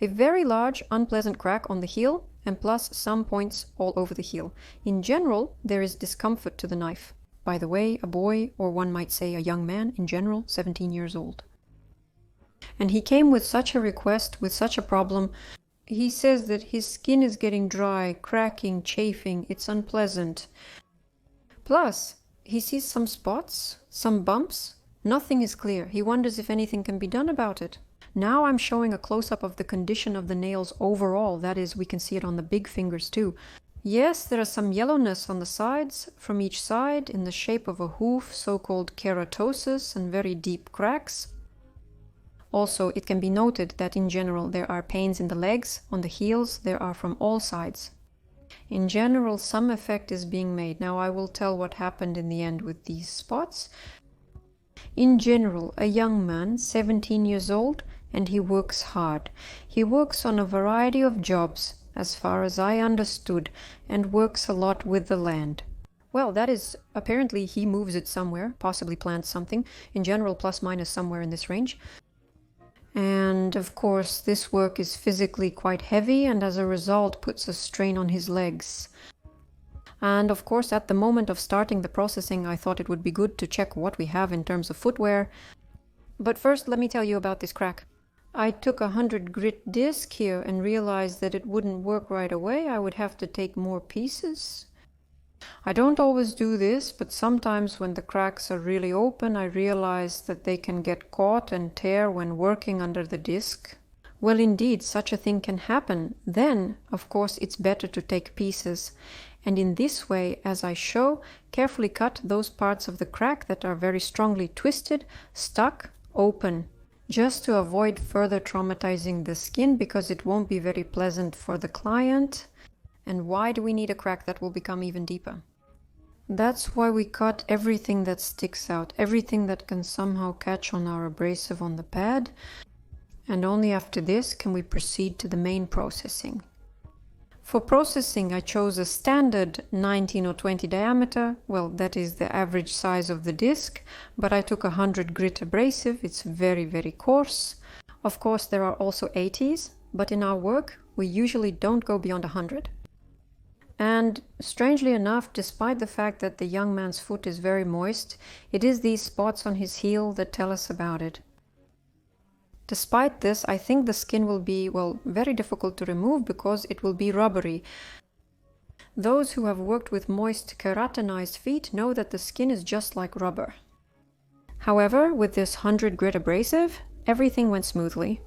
A very large, unpleasant crack on the heel, and plus some points all over the heel. In general, there is discomfort to the knife. By the way, a boy, or one might say a young man in general, 17 years old. And he came with such a request, with such a problem. He says that his skin is getting dry, cracking, chafing, it's unpleasant. Plus, he sees some spots, some bumps. Nothing is clear. He wonders if anything can be done about it. Now I'm showing a close-up of the condition of the nails overall. That is, we can see it on the big fingers too. Yes, there is some yellowness on the sides, from each side, in the shape of a hoof, so-called keratosis, and very deep cracks. Also, it can be noted that in general there are pains in the legs, on the heels, there are from all sides. In general, some effect is being made. Now I will tell what happened in the end with these spots. In general, a young man, 17 years old, and he works hard. He works on a variety of jobs, as far as I understood, and works a lot with the land. Well, that is, apparently he moves it somewhere, possibly plants something, in general plus minus somewhere in this range. And of course, this work is physically quite heavy and as a result puts a strain on his legs. And of course, at the moment of starting the processing, I thought it would be good to check what we have in terms of footwear. But first, let me tell you about this crack. I took a 100 grit disc here and realized that it wouldn't work right away. I would have to take more pieces. I don't always do this, but sometimes when the cracks are really open, I realize that they can get caught and tear when working under the disc. Well, indeed, such a thing can happen. Then, of course, it's better to take pieces. And in this way, as I show, carefully cut those parts of the crack that are very strongly twisted, stuck, open, just to avoid further traumatizing the skin, because it won't be very pleasant for the client. And why do we need a crack that will become even deeper? That's why we cut everything that sticks out, everything that can somehow catch on our abrasive on the pad, and only after this can we proceed to the main processing. For processing, I chose a standard 19 or 20 diameter, well, that is the average size of the disc, but I took a 100 grit abrasive. It's very, very coarse. Of course, there are also 80s, but in our work, we usually don't go beyond 100. And strangely enough, despite the fact that the young man's foot is very moist, it is these spots on his heel that tell us about it. Despite this, I think the skin will be, well, very difficult to remove because it will be rubbery. Those who have worked with moist keratinized feet know that the skin is just like rubber. However, with this 100 grit abrasive, everything went smoothly.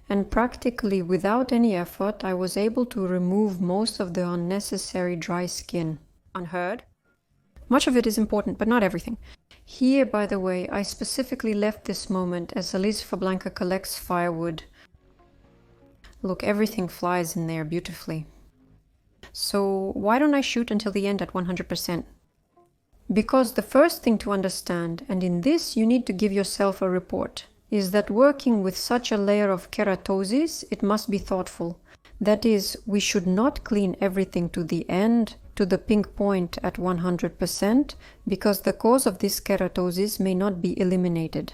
And practically without any effort, I was able to remove most of the unnecessary dry skin. Unheard? Much of it is important, but not everything. Here, by the way, I specifically left this moment as Elisa Blanca collects firewood. Look, everything flies in there beautifully. So why don't I shoot until the end at 100%? Because the first thing to understand, and in this you need to give yourself a report, is that working with such a layer of keratosis, it must be thoughtful. That is, we should not clean everything to the end, to the pink point at 100%, because the cause of this keratosis may not be eliminated.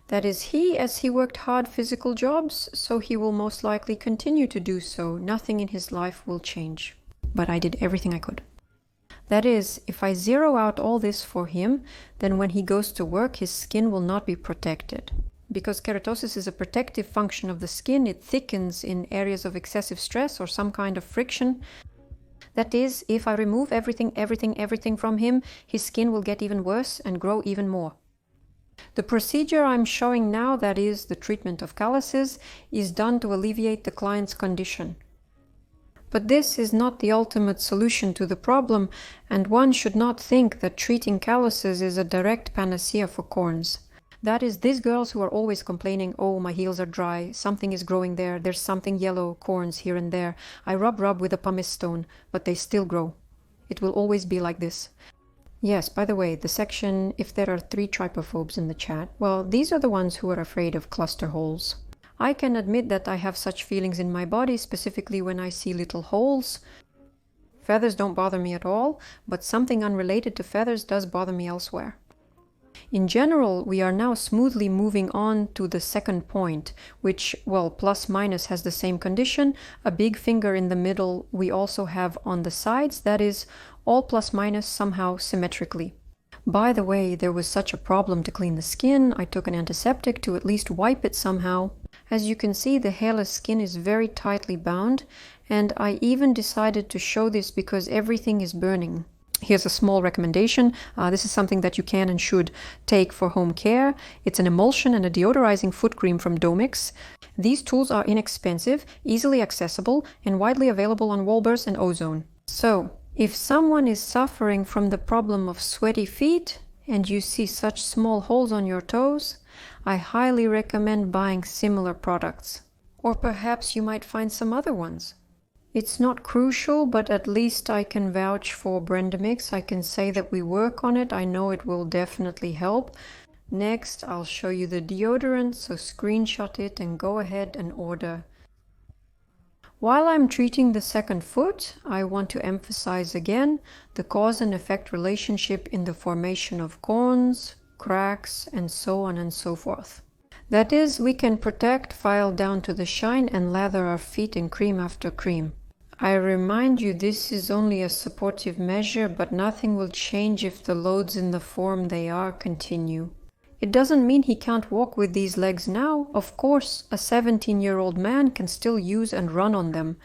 That is, as he worked hard physical jobs, so he will most likely continue to do so. Nothing in his life will change. But I did everything I could. That is, if I zero out all this for him, then when he goes to work, his skin will not be protected. Because keratosis is a protective function of the skin, it thickens in areas of excessive stress or some kind of friction. That is, if I remove everything from him, his skin will get even worse and grow even more. The procedure I'm showing now, that is, the treatment of calluses, is done to alleviate the client's condition. But this is not the ultimate solution to the problem, and one should not think that treating calluses is a direct panacea for corns. That is, these girls who are always complaining, oh, my heels are dry, something is growing there, there's something yellow, corns here and there. I rub with a pumice stone, but they still grow. It will always be like this. Yes, by the way, the section, if there are 3 trypophobes in the chat, well, these are the ones who are afraid of cluster holes. I can admit that I have such feelings in my body, specifically when I see little holes. Feathers don't bother me at all, but something unrelated to feathers does bother me elsewhere. In general, we are now smoothly moving on to the second point, which, well, plus minus has the same condition. A big finger in the middle we also have on the sides, that is, all plus minus somehow symmetrically. By the way, there was such a problem to clean the skin, I took an antiseptic to at least wipe it somehow. As you can see, the hairless skin is very tightly bound, and I even decided to show this because everything is burning. Here's a small recommendation. This is something that you can and should take for home care. It's an emulsion and a deodorizing foot cream from Domix. These tools are inexpensive, easily accessible, and widely available on Wahlburst and Ozone. So, if someone is suffering from the problem of sweaty feet and you see such small holes on your toes, I highly recommend buying similar products. Or perhaps you might find some other ones. It's not crucial, but at least I can vouch for Brendamix. I can say that we work on it. I know it will definitely help. Next, I'll show you the deodorant, so screenshot it and go ahead and order. While I'm treating the second foot, I want to emphasize again the cause and effect relationship in the formation of corns, cracks, and so on and so forth. That is, we can protect, file down to the shine, and lather our feet in cream after cream. I remind you, this is only a supportive measure, but nothing will change if the loads in the form they are continue. It doesn't mean he can't walk with these legs now. Of course, a 17-year-old man can still use and run on them.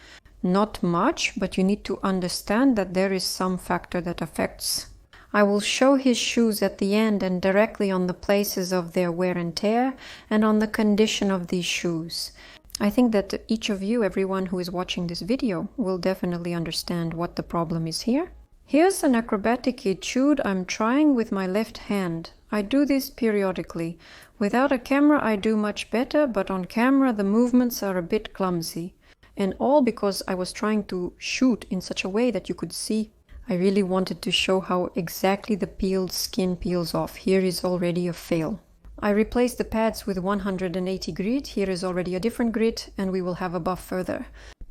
Not much, but you need to understand that there is some factor that affects. I will show his shoes at the end and directly on the places of their wear and tear and on the condition of these shoes. I think that each of you, everyone who is watching this video, will definitely understand what the problem is here. Here's an acrobatic etude I'm trying with my left hand. I do this periodically. Without a camera I do much better, but on camera the movements are a bit clumsy. And all because I was trying to shoot in such a way that you could see. I really wanted to show how exactly the peeled skin peels off. Here is already a fail. I replaced the pads with 180 grit. Here is already a different grit, and we will have a buff further.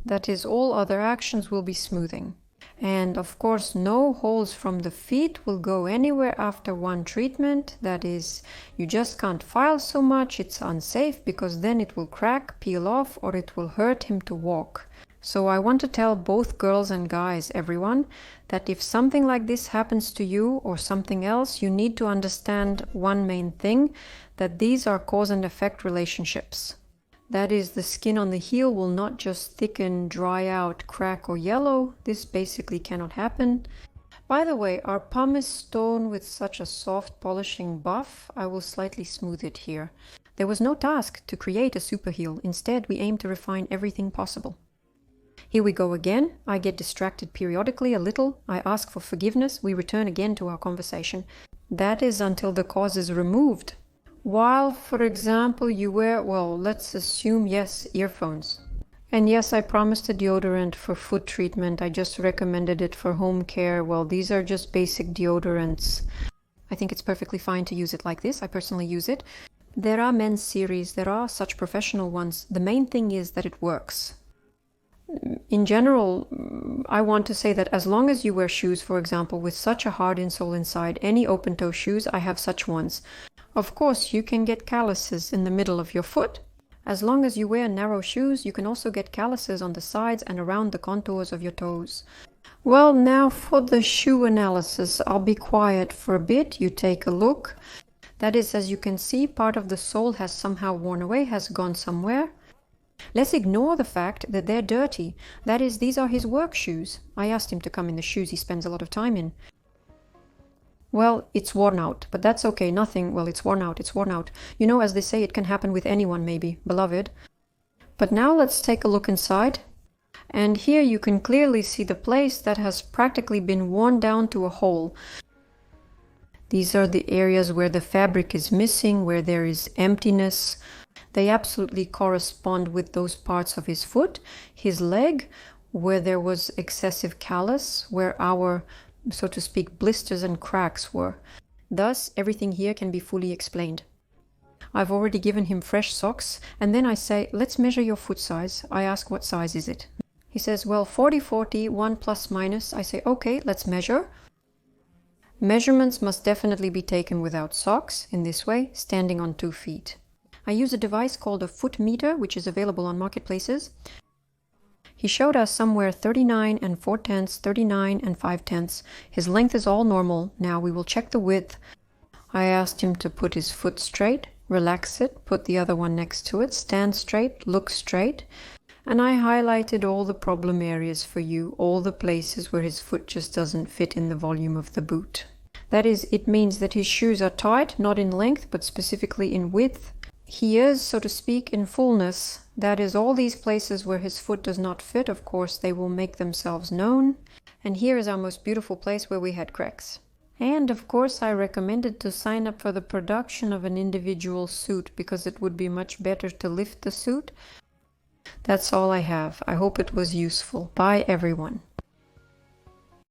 That is, all other actions will be smoothing. And of course, no holes from the feet will go anywhere after one treatment. That is, you just can't file so much, it's unsafe, because then it will crack, peel off, or it will hurt him to walk. So I want to tell both girls and guys, everyone, that if something like this happens to you or something else, you need to understand one main thing, that these are cause and effect relationships. That is, the skin on the heel will not just thicken, dry out, crack or yellow. This basically cannot happen. By the way, our pumice stone with such a soft polishing buff, I will slightly smooth it here. There was no task to create a super heel. Instead, we aim to refine everything possible. Here we go again. I get distracted periodically a little. I ask for forgiveness. We return again to our conversation. That is until the cause is removed. While, for example, you wear, well, let's assume, yes, earphones. And yes, I promised a deodorant for foot treatment. I just recommended it for home care. Well, these are just basic deodorants. I think it's perfectly fine to use it like this. I personally use it. There are men's series. There are such professional ones. The main thing is that it works. In general, I want to say that as long as you wear shoes, for example, with such a hard insole inside, any open-toe shoes, I have such ones. Of course, you can get calluses in the middle of your foot. As long as you wear narrow shoes, you can also get calluses on the sides and around the contours of your toes. Well, now for the shoe analysis, I'll be quiet for a bit. You take a look. That is, as you can see, part of the sole has somehow worn away, has gone somewhere. Let's ignore the fact that they're dirty. That is, these are his work shoes. I asked him to come in the shoes he spends a lot of time in. Well, it's worn out, but that's okay, nothing. Well, it's worn out, it's worn out. You know, as they say, it can happen with anyone maybe, beloved. But now let's take a look inside. And here you can clearly see the place that has practically been worn down to a hole. These are the areas where the fabric is missing, where there is emptiness. They absolutely correspond with those parts of his foot, his leg, where there was excessive callus, where our, so to speak, blisters and cracks were. Thus, everything here can be fully explained. I've already given him fresh socks, and then I say, let's measure your foot size. I ask, what size is it? He says, well, 40-40, 1 plus minus. I say, okay, let's measure. Measurements must definitely be taken without socks, in this way, standing on 2 feet. I use a device called a foot meter, which is available on marketplaces. He showed us somewhere 39 and 4/10, 39 and 5/10. His length is all normal. Now we will check the width. I asked him to put his foot straight, relax it, put the other one next to it, stand straight, look straight. And I highlighted all the problem areas for you, all the places where his foot just doesn't fit in the volume of the boot. That is, it means that his shoes are tight, not in length, but specifically in width. He is, so to speak, in fullness. That is, all these places where his foot does not fit, of course, they will make themselves known. And here is our most beautiful place where we had cracks. And of course I recommended to sign up for the production of an individual suit, because it would be much better to lift the suit. That's all I have. I hope it was useful. Bye everyone.